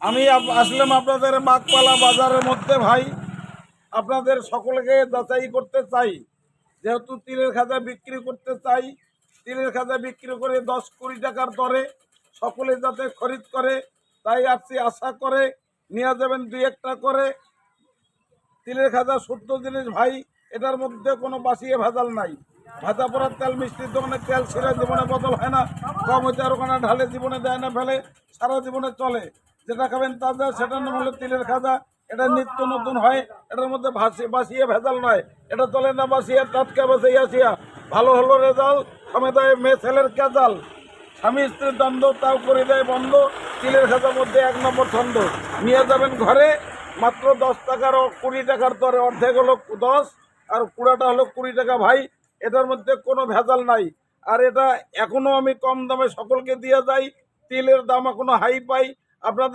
আমি আসলাম আপনাদের বাগপালা বাজারের মধ্যে ভাই। আপনাদের সকলকে যাচাই করতে চাই, যেহেতু তিলের খাজা বিক্রি করতে চাই। তিলের খাজা বিক্রি করে 10-20 টাকার দরে সকলে যাতে খরিদ করে, তাই আসছি। আশা করে নিয়ে যাবেন 2-1টা করে। তিলের খাজা শুদ্ধ জিনিস ভাই, এটার মধ্যে কোনো বাসিয়ে ভেজাল নাই। ভাজা পড়ার তেল, মিষ্টির দোকানে তেল ছিঁড়ে জীবনে বদল হয় না, কম হইতে আর ওখানে ঢালে জীবনে দেয় না ফেলে, সারা জীবনে চলে। যেটা খাবেন তাজা, সেটার নাম হলো তিলের খাজা। এটা নিত্য নতুন হয়, এটার মধ্যে বাসিয়ে ভেজাল নয়। এটা চলে না বাসিয়া, টাটকা বাসিয়ে আসিয়া। ভালো হলো রেজাল্ট, সমেতায় মেয়ে ছেলের কেজাল, স্বামী স্ত্রীর দ্বন্দ্ব তাও করে দেয় বন্ধ। তিলের খাজার মধ্যে 1 নম্বর ছন্দ। নিয়ে যাবেন ঘরে মাত্র 10 টাকার ও 20 টাকার দরে। অর্ধেক হলো 10 আর পুরাটা হলো 20 টাকা ভাই। এটার মধ্যে কোনো ভেজাল নাই। আর এটা এখনো আমি কম দামে সকলকে দিয়ে যাই। তিলের দাম এখনো হাই পাই। আপনাদের